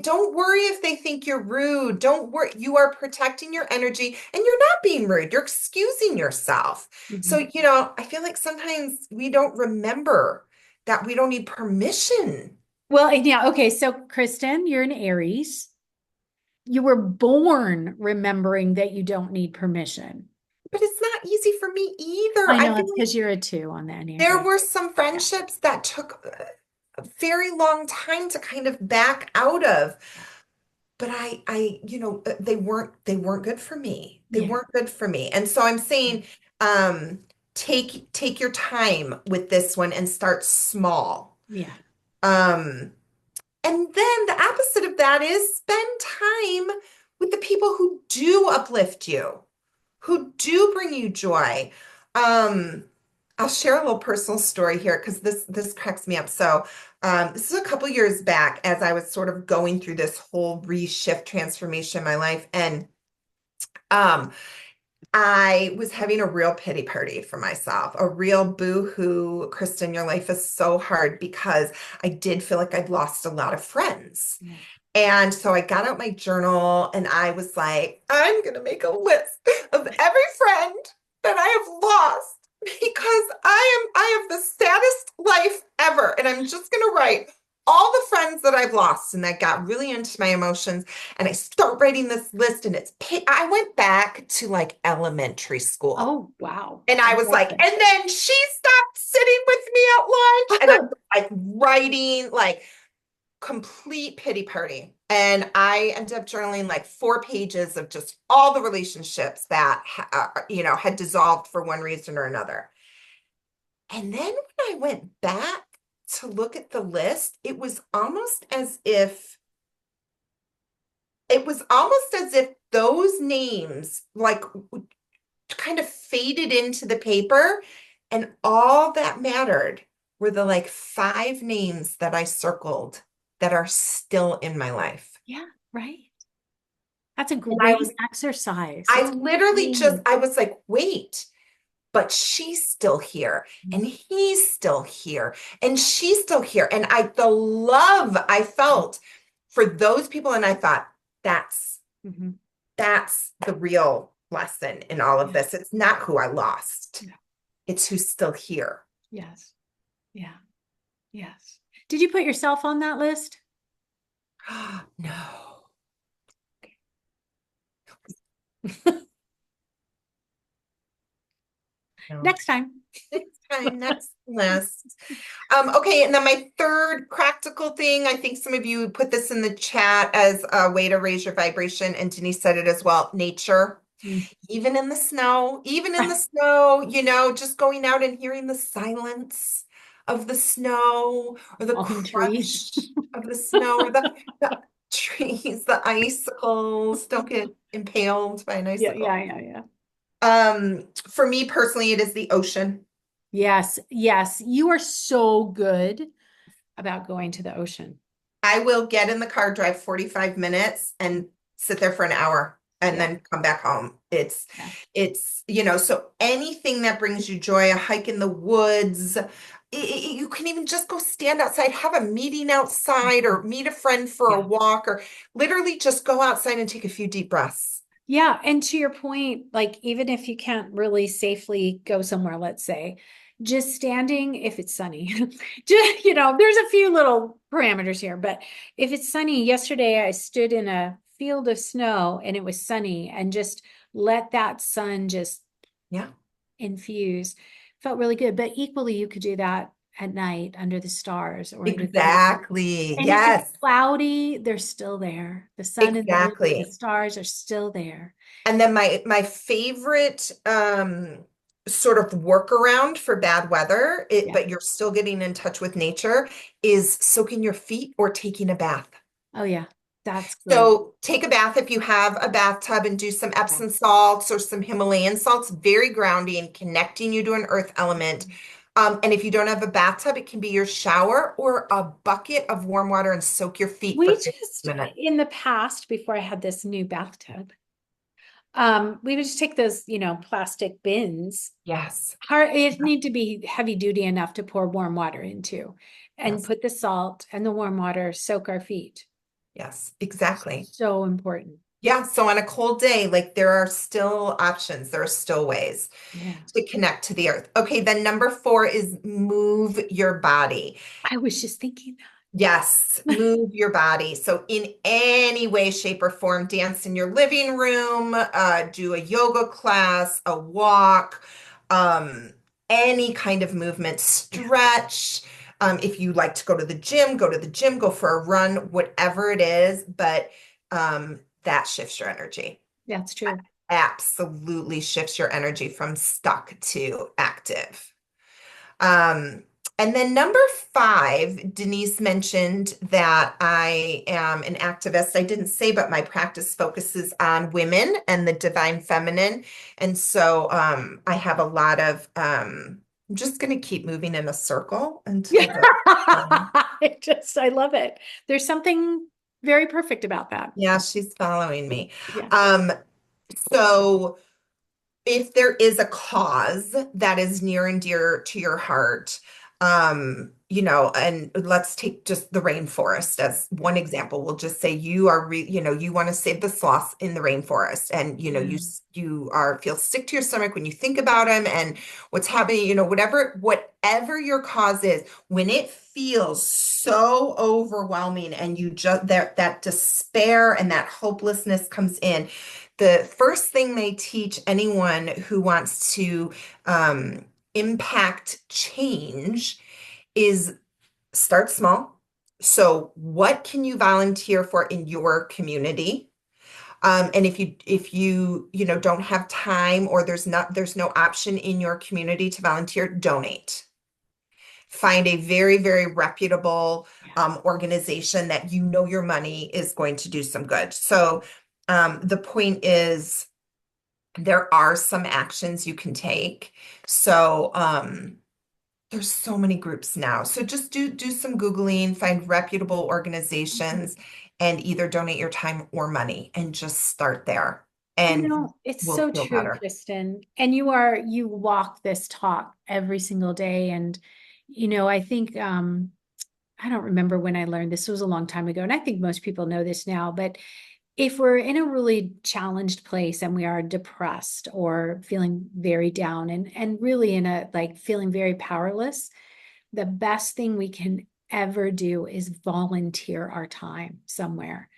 Don't worry if they think you're rude. Don't worry. You are protecting your energy and you're not being rude. You're excusing yourself. So, I feel like sometimes we don't remember that we don't need permission. Well, yeah. Okay. So, Kristen, you're an Aries. You were born remembering that you don't need permission. But it's not easy for me either. I know it's because you're a 2 on the Enneagram. There were some friendships that took a very long time to kind of back out of. But they weren't good for me. They weren't good for me. And so I'm saying, take your time with this one and start small. Yeah. And then the opposite of that is spend time with the people who do uplift you, who do bring you joy. I'll share a little personal story here because this cracks me up. So this is a couple years back as I was sort of going through this whole reshift transformation in my life. And I was having a real pity party for myself, a real boo-hoo. Kristen, your life is so hard because I did feel like I'd lost a lot of friends. Yeah. And so I got out my journal and I was like, I'm going to make a list of every friend that I have lost because I have the saddest life ever. And I'm just going to write all the friends that I've lost. And that got really into my emotions. And I start writing this list and I went back to like elementary school. Oh, wow. And I was like, Fantastic. and then she stopped sitting with me at lunch. And I was like writing like complete pity party. And I ended up journaling like 4 pages of just all the relationships that, had dissolved for one reason or another. And then when I went back to look at the list, it was almost as if those names like kind of faded into the paper, and all that mattered were the like 5 names that I circled that are still in my life. Yeah, right. That's a And I great was, exercise. I It's literally great. I was like, wait, but she's still here and he's still here and she's still here. And the love I felt for those people. And I thought, that's, Mhm. that's the real lesson in all of Yeah. this. It's not who I lost. Yeah. It's who's still here. Yes. Yeah. Yes. Did you put yourself on that list? No. No. Next time. Next time, next list. Okay, and then my third practical thing, I think some of you put this in the chat as a way to raise your vibration, and Denise said it as well, nature. Mm. Even in the snow, just going out and hearing the silence of the snow or the Falling trees. crunch of the snow or the trees, the icicles. Don't get impaled by an Yeah, icicle. yeah. For me personally, it is the ocean. Yes, yes. You are so good about going to the ocean. I will get in the car, drive 45 minutes and sit there for an hour and Yeah. then come back home. Yeah. So anything that brings you joy, a hike in the woods, you can even just go stand outside, have a meeting outside or meet a friend for a Yeah. walk or literally just go outside and take a few deep breaths. Yeah. And to your point, like even if you can't really safely go somewhere, let's say, just standing, if it's sunny, just, there's a few little parameters here, but if it's sunny, yesterday I stood in a field of snow and it was sunny and just let that sun just Yeah. infuse. Felt really good. But equally, you could do that at night under the stars or under the moon. Exactly. And if Yes. it's cloudy, they're still there. The sun and the moon and the Exactly. stars are still there. And then my favorite sort of workaround for bad weather, Yeah. but you're still getting in touch with nature, is soaking your feet or taking a bath. Oh, yeah. That's great. So take a bath if you have a bathtub and do some Epsom salts or some Himalayan salts, very grounding, connecting you to an earth element. And if you don't have a bathtub, it can be your shower or a bucket of warm water and soak your feet for We 15 just, minutes. in the past, before I had this new bathtub, we would just take those, plastic bins. Yes. It need to be heavy duty enough to pour warm water into and Yes. put the salt and the warm water, soak our feet. Yes, exactly. So important. Yeah, so on a cold day, like there are still options, there are still ways Yeah. to connect to the earth. Okay, then number 4 is move your body. I was just thinking that. Yes, move your body. So in any way, shape, or form, dance in your living room, do a yoga class, a walk, any kind of movement, stretch. If you like to go to the gym, go to the gym, go for a run, whatever it is, but that shifts your energy. That's true. Absolutely shifts your energy from stuck to active. Um, and then number 5, Denise mentioned that I am an activist. I didn't say, but my practice focuses on women and the divine feminine. And so I have a lot of, I'm just going to keep moving in a circle until I love it. There's something very perfect about that. yeah, she's following me. Yeah. So if there is a cause that is near and dear to your heart, and let's take just the rainforest as one example. We'll just say you are, you want to save the sloths in the rainforest, and you are feel sick to your stomach when you think about them and what's happening. Whatever your cause is, when it feels so overwhelming, and you just that despair and that hopelessness comes in, the first thing they teach anyone who wants to impact change is start small. So what can you volunteer for in your community? And if you don't have time, or there's no option in your community to volunteer, donate. Find a very, very reputable Yeah. organization that your money is going to do some good. So the point is, there are some actions you can take. So there's so many groups now. So just do some Googling, find reputable organizations, and either donate your time or money and just start there. And It's we'll so feel true, better. Kristen. And you walk this talk every single day. And, I think, I don't remember when I learned this. It was a long time ago. And I think most people know this now, but if we're in a really challenged place and we are depressed or feeling very down and really in a like feeling very powerless, the best thing we can ever do is volunteer our time somewhere.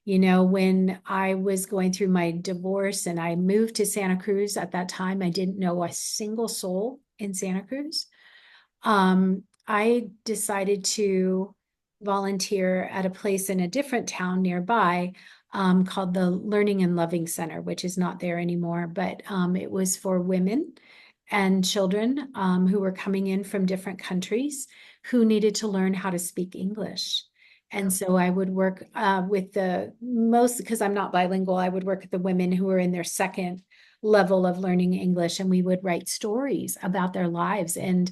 When I was going through my divorce and I moved to Santa Cruz at that time, I didn't know a single soul in Santa Cruz. I decided to volunteer at a place in a different town nearby, called the Learning and Loving Center, which is not there anymore, but it was for women and children who were coming in from different countries who needed to learn how to speak English. And so I would work with because I'm not bilingual, I would work with the women who were in their second level of learning English, and we would write stories about their lives. And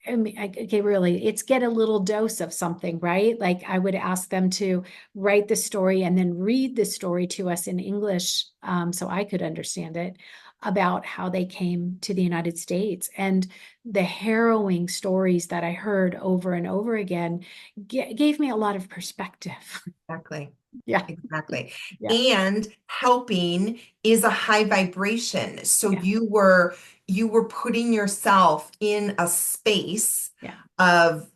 I mean, okay, really, it's get a little dose of something, right? Like I would ask them to write the story and then read the story to us in English, so I could understand it, about how they came to the United States. And the harrowing stories that I heard over and over again gave me a lot of perspective. Exactly. Yeah, Exactly. yeah, And helping is a high vibration. So yeah, you were putting yourself in a space yeah, of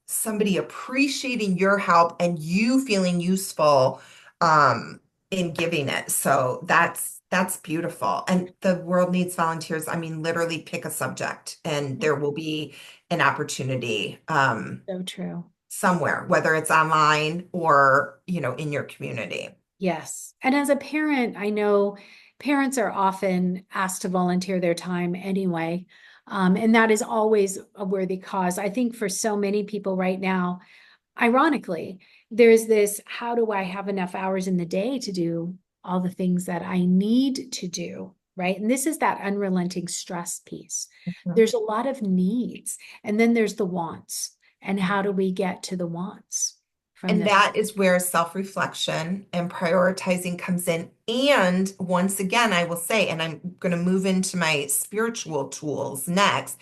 somebody appreciating your help and you feeling useful in giving it. So that's beautiful. And the world needs volunteers. I mean, literally pick a subject and yeah. there will be an opportunity. So true. Somewhere, whether it's online or, in your community. Yes. And as a parent, I know parents are often asked to volunteer their time anyway. And that is always a worthy cause. I think for so many people right now, ironically, there's this, how do I have enough hours in the day to do all the things that I need to do? Right. And this is that unrelenting stress piece. Mhm. There's a lot of needs, and then there's the wants. And how do we get to the wants from And this? that is where self-reflection and prioritizing comes in. And once again, I will say, and I'm going to move into my spiritual tools next.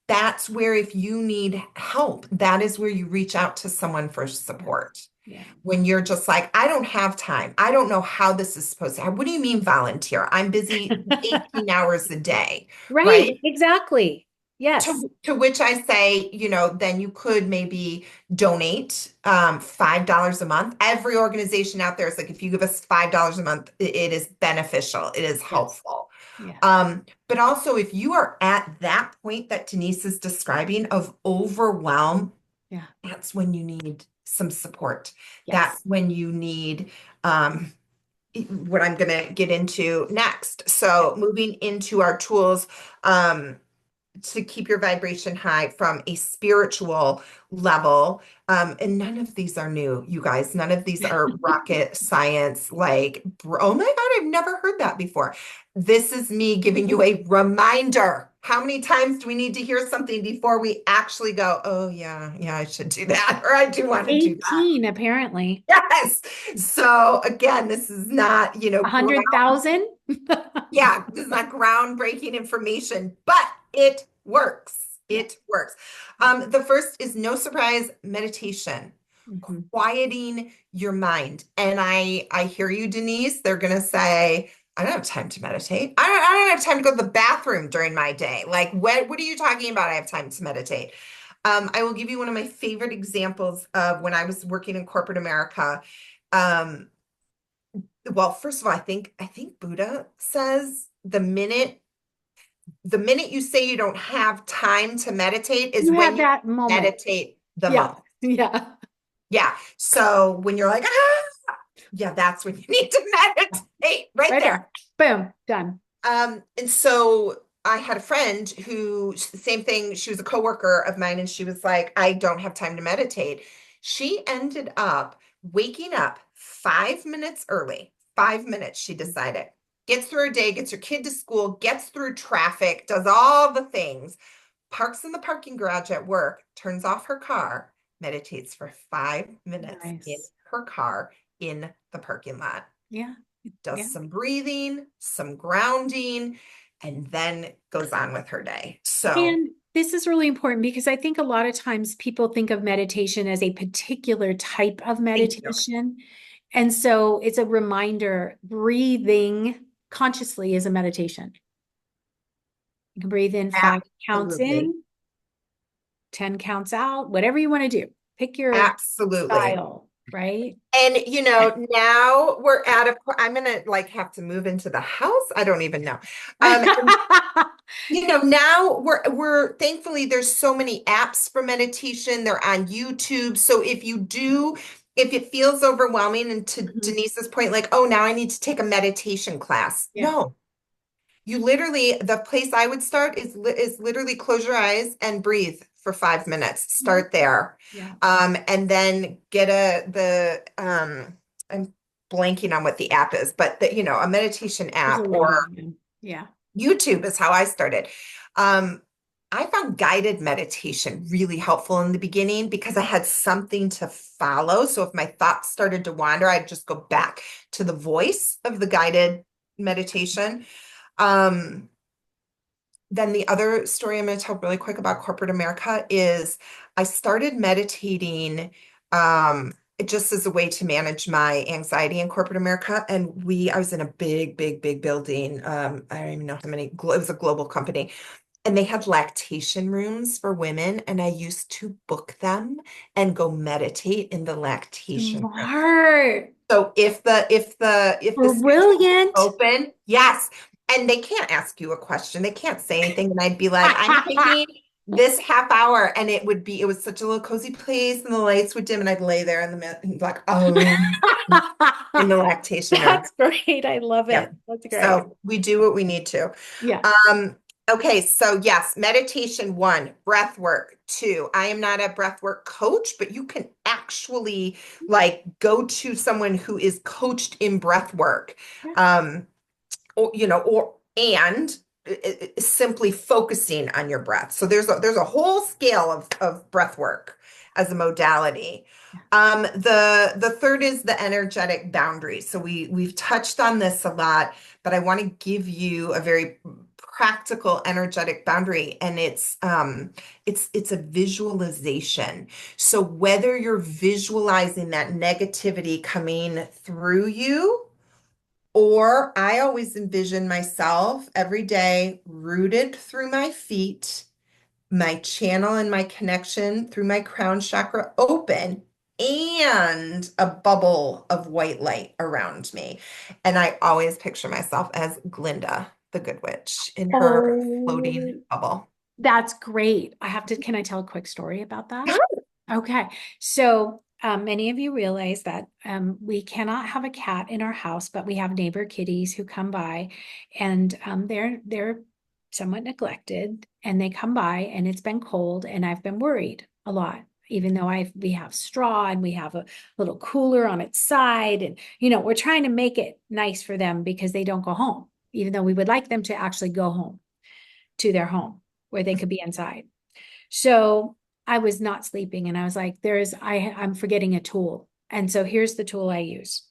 That's where, if you need help, that is where you reach out to someone for Yeah. support. Yeah. When you're just like, I don't have time. I don't know how this is supposed to happen. What do you mean volunteer? I'm busy 18 hours a day, Right, right? exactly. Yes, To which I say, then you could maybe donate $5 a month. Every organization out there is like, if you give us $5 a month, it is beneficial. It is yes, helpful. yes, But also, if you are at that point that Denise is describing of overwhelm, yeah, that's when you need some support. That's yes, when you need um, what I'm going to get into next. yeah, So moving into our tools. To keep your vibration high from a spiritual level. And none of these are new, you guys. None of these are rocket science, oh my God, I've never heard that before. This is me giving you a reminder How many times do we need to hear something before we actually go, oh yeah, I should do that, or I do want to do that. 18, apparently. Yes. So again, this is not, 100,000? yeah, this is not groundbreaking information, but it works. Yeah. It works. The first is no surprise meditation, Mhm. quieting your mind. And I hear you, Denise. They're gonna say, I don't have time to meditate. I don't have time to go to the bathroom during my day. Like, what are you talking about? I have time to meditate. I will give you one of my favorite examples of when I was working in corporate America. Well, first of all, I think Buddha says the minute you say you don't have time to meditate is You when had you that moment. meditate the Yeah. most. Yeah. Yeah. So when you're like, yeah, that's when you need to meditate right there. Boom, done. And so I had a friend who, same thing, she was a coworker of mine, and she was like, I don't have time to meditate. She ended up waking up 5 minutes early, 5 minutes, she decided. Gets through her day, gets her kid to school, gets through traffic, does all the things, parks in the parking garage at work, turns off her car, meditates for 5 minutes in Nice. her car in the parking lot, Yeah. does Yeah. some breathing, some grounding, and then goes on with her day. So, And this is really important because I think a lot of times people think of meditation as a particular type of thank you. meditation. And so it's a reminder, breathing consciously is a meditation. You can breathe in 5 counts Absolutely. in, 10 counts out, whatever you want to do. Pick your Absolutely. style, right? And now we're I'm gonna like have to move into the house. I don't even know. Now we're thankfully there's so many apps for meditation. They're on YouTube. So if it feels overwhelming, and to Mhm. Denise's point, like, oh, now I need to take a meditation class. Yeah. No, the place I would start is literally close your eyes and breathe for 5 minutes. Start there. Yeah. And then get I'm blanking on what the app is, but a meditation There's a app, lot or of them. Yeah. YouTube is how I started. I found guided meditation really helpful in the beginning because I had something to follow. So if my thoughts started to wander, I'd just go back to the voice of the guided meditation. Then the other story I'm going to tell really quick about corporate America is I started meditating just as a way to manage my anxiety in corporate America. And I was in a big, big, big building. I don't even know how many, it was a global company. And they had lactation rooms for women, and I used to book them and go meditate in the lactation room. Smart. So if the schedule was Brilliant. open, yes. And they can't ask you a question. They can't say anything. And I'd be like, I'm thinking this half hour, and it was such a little cozy place, and the lights would dim, and I'd lay there in the middle and be like, oh, in the lactation room. That's great. I love it. Yep. That's great. So we do what we need to. Yeah. Okay, so yes, meditation 1, breath work 2. I am not a breath work coach, but you can actually like go to someone who is coached in breath work. Yeah. And simply focusing on your breath. So there's a whole scale of breath work as a modality. The third is the energetic boundary. So we've touched on this a lot, but I want to give you a very practical energetic boundary, and it's a visualization. So whether you're visualizing that negativity coming through you, or I always envision myself every day rooted through my feet, my channel and my connection through my crown chakra open, and a bubble of white light around me. And I always picture myself as Glinda, the Good Witch, in her floating bubble. That's great. Can I tell a quick story about that? Okay. So many of you realize that we cannot have a cat in our house, but we have neighbor kitties who come by, and they're somewhat neglected, and they come by, and it's been cold, and I've been worried a lot, even though we have straw and we have a little cooler on its side, and we're trying to make it nice for them because they don't go home, even though we would like them to actually go home. to their home where they could be inside. So I was not sleeping and I was like, I'm forgetting a tool. And so here's the tool I use.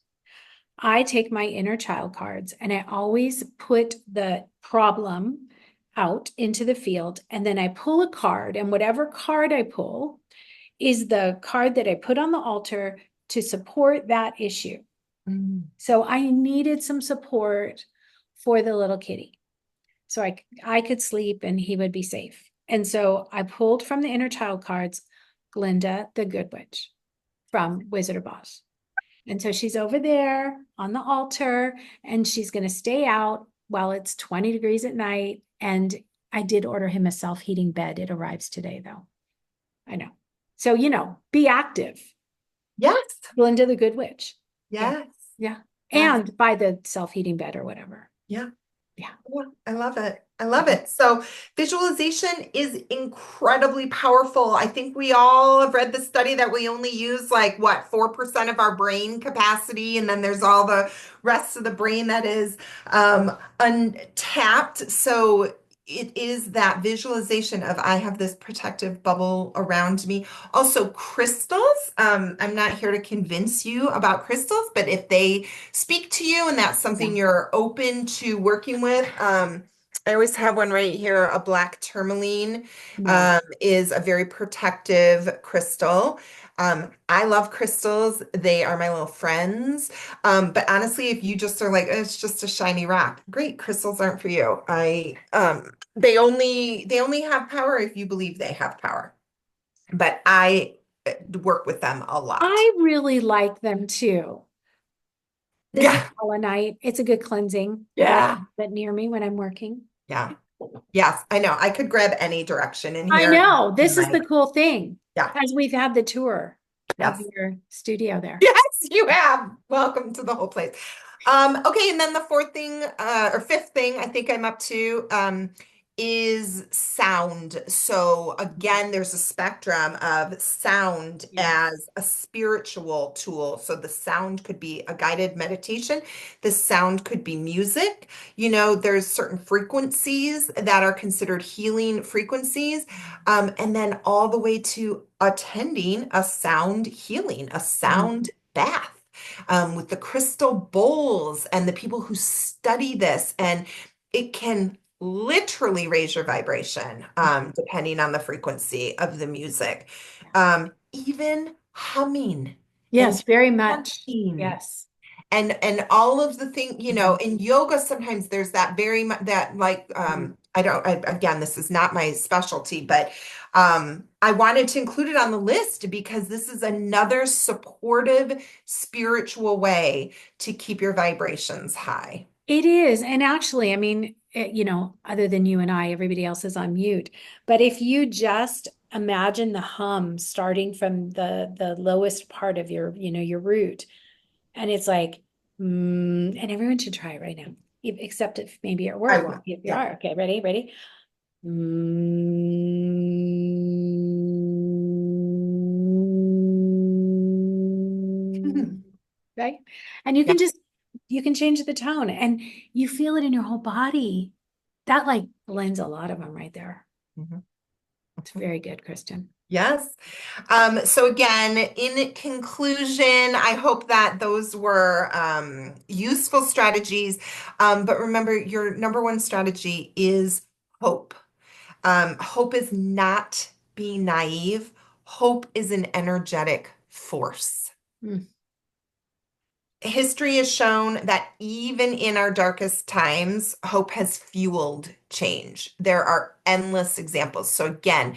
I take my inner child cards and I always put the problem out into the field. And then I pull a card, and whatever card I pull is the card that I put on the altar to support that issue. So I needed some support for the little kitty. So I could sleep and he would be safe. And so I pulled from the inner child cards, Glinda, the Good Witch from Wizard of Oz. And so she's over there on the altar and she's going to stay out while it's 20 degrees at night. And I did order him a self-heating bed. It arrives today, though. I know. So, be active. Yes. Glinda the Good Witch. Yes. Yeah. Yes. And buy the self-heating bed or whatever. Yeah. Yeah. Yeah, I love it. I love it. So visualization is incredibly powerful. I think we all have read the study that we only use like what, 4% of our brain capacity, and then there's all the rest of the brain that is untapped. So it is that visualization of I have this protective bubble around me. Also, crystals. I'm not here to convince you about crystals, but if they speak to you and that's something you're open to working with, I always have one right here. A black tourmaline is a very protective crystal. I love crystals. They are my little friends. But honestly, if you just are like, it's just a shiny rock, great, crystals aren't for you. They only have power if you believe they have power. But I work with them a lot. I really like them too. This is Yeah. selenite. It's a good cleansing. Yeah. But near me when I'm working. Yeah. Yes, I know. I could grab any direction in I here. know. This is the cool thing. Yeah. As we've had the tour of Yes. your studio there. Yes, you have. Welcome to the whole place. Okay, and then the fourth thing, or fifth thing I think I'm up to, is sound. So again, there's a spectrum of sound as a spiritual tool. So the sound could be a guided meditation. The sound could be music. There's certain frequencies that are considered healing frequencies. And then all the way to attending a sound healing, a sound bath. With the crystal bowls and the people who study this, and it can literally raise your vibration, depending on the frequency of the music. Even humming. Yes, very much. Chanting. Yes. And all of the thing, in yoga, sometimes there's that very much that like, again, this is not my specialty, but I wanted to include it on the list because this is another supportive spiritual way to keep your vibrations high. It is. And actually, I mean, other than you and I, everybody else is on mute. But if you just imagine the hum starting from the lowest part of your root, and it's like, and everyone should try it right now, except if maybe at work. I will. If you are, okay, ready? Right? And you can change the tone and you feel it in your whole body. That like blends a lot of them right there. It's very good, Kristen. Yes. So again, in conclusion, I hope that those were useful strategies. But remember, your number one strategy is hope. Hope is not being naive. Hope is an energetic force. History has shown that even in our darkest times, hope has fueled change. There are endless examples. So again,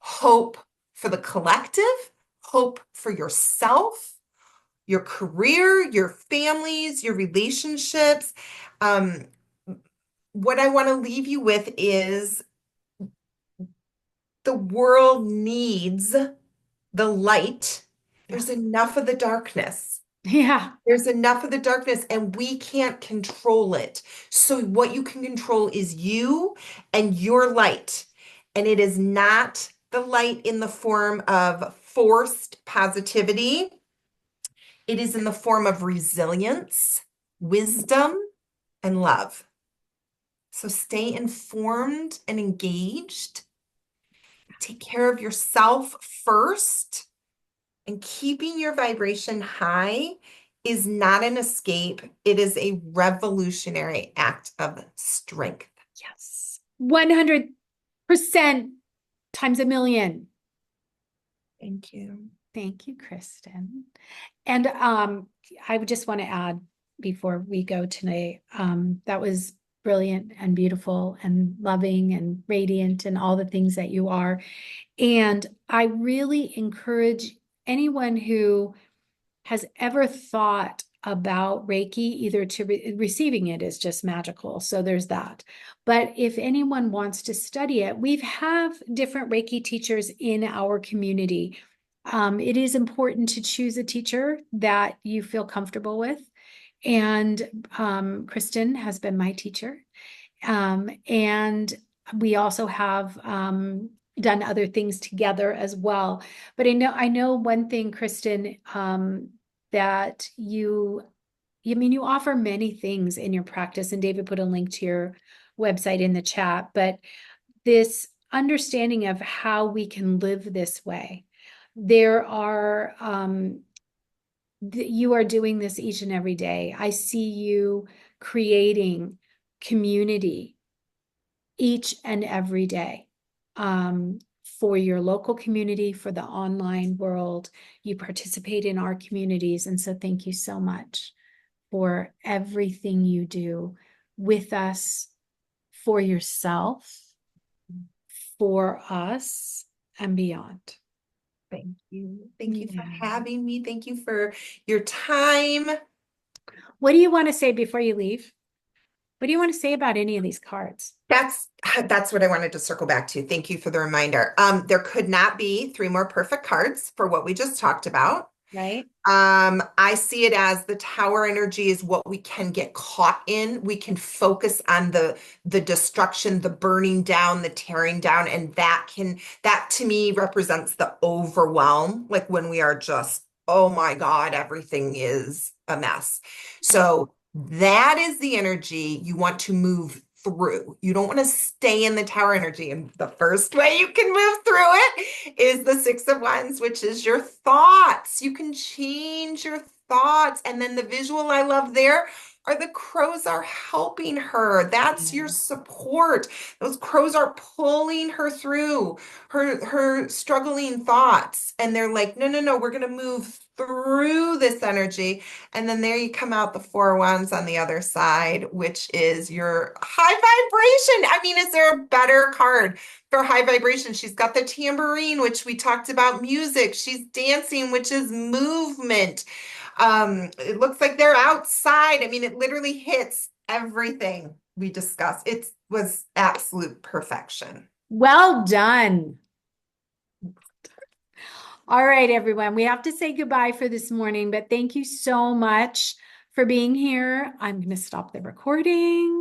hope for the collective, hope for yourself, your career, your families, your relationships. What I want to leave you with is the world needs the light. There's enough of the darkness. Yeah. There's enough of the darkness and we can't control it. So what you can control is you and your light. And it is not the light in the form of forced positivity. It is in the form of resilience, wisdom, and love. So stay informed and engaged. Take care of yourself first. And keeping your vibration high is not an escape. It is a revolutionary act of strength. Yes. 100% times a million. Thank you. Thank you, Kristen. And I would just want to add before we go today, that was brilliant and beautiful and loving and radiant and all the things that you are. And I really encourage anyone who has ever thought about Reiki, either to receiving it is just magical. So there's that. But if anyone wants to study it, we have different Reiki teachers in our community. It is important to choose a teacher that you feel comfortable with. And Kristen has been my teacher. And we also have done other things together as well. But I know one thing, Kristen, that you offer many things in your practice, and David put a link to your website in the chat, but this understanding of how we can live this way. There are, you are doing this each and every day. I see you creating community each and every day. For your local community, for the online world, you participate in our communities. And so thank you so much for everything you do with us, for yourself, for us, and beyond. Thank you. Thank you for Yeah. having me. Thank you for your time. What do you want to say before you leave? What do you want to say about any of these cards? That's what I wanted to circle back to. Thank you for the reminder. There could not be 3 more perfect cards for what we just talked about. Right? I see it as the tower energy is what we can get caught in. We can focus on the destruction, the burning down, the tearing down, and that to me represents the overwhelm, like when we are just, oh my God, everything is a mess. So that is the energy you want to move through. You don't want to stay in the tower energy. And the first way you can move through it is the 6 of Wands, which is your thoughts. You can change your thoughts. And then the visual I love there are the crows are helping her. That's your support. Those crows are pulling her through her struggling thoughts. And they're like, no, no, no, we're going to move through this energy. And then there you come out the 4 of Wands on the other side, which is your high vibration. I mean, is there a better card for high vibration? She's got the tambourine, which we talked about, music. She's dancing, which is movement. It looks like they're outside. I mean, it literally hits everything we discussed. It was absolute perfection. Well done. All right, everyone. We have to say goodbye for this morning, but thank you so much for being here. I'm going to stop the recording.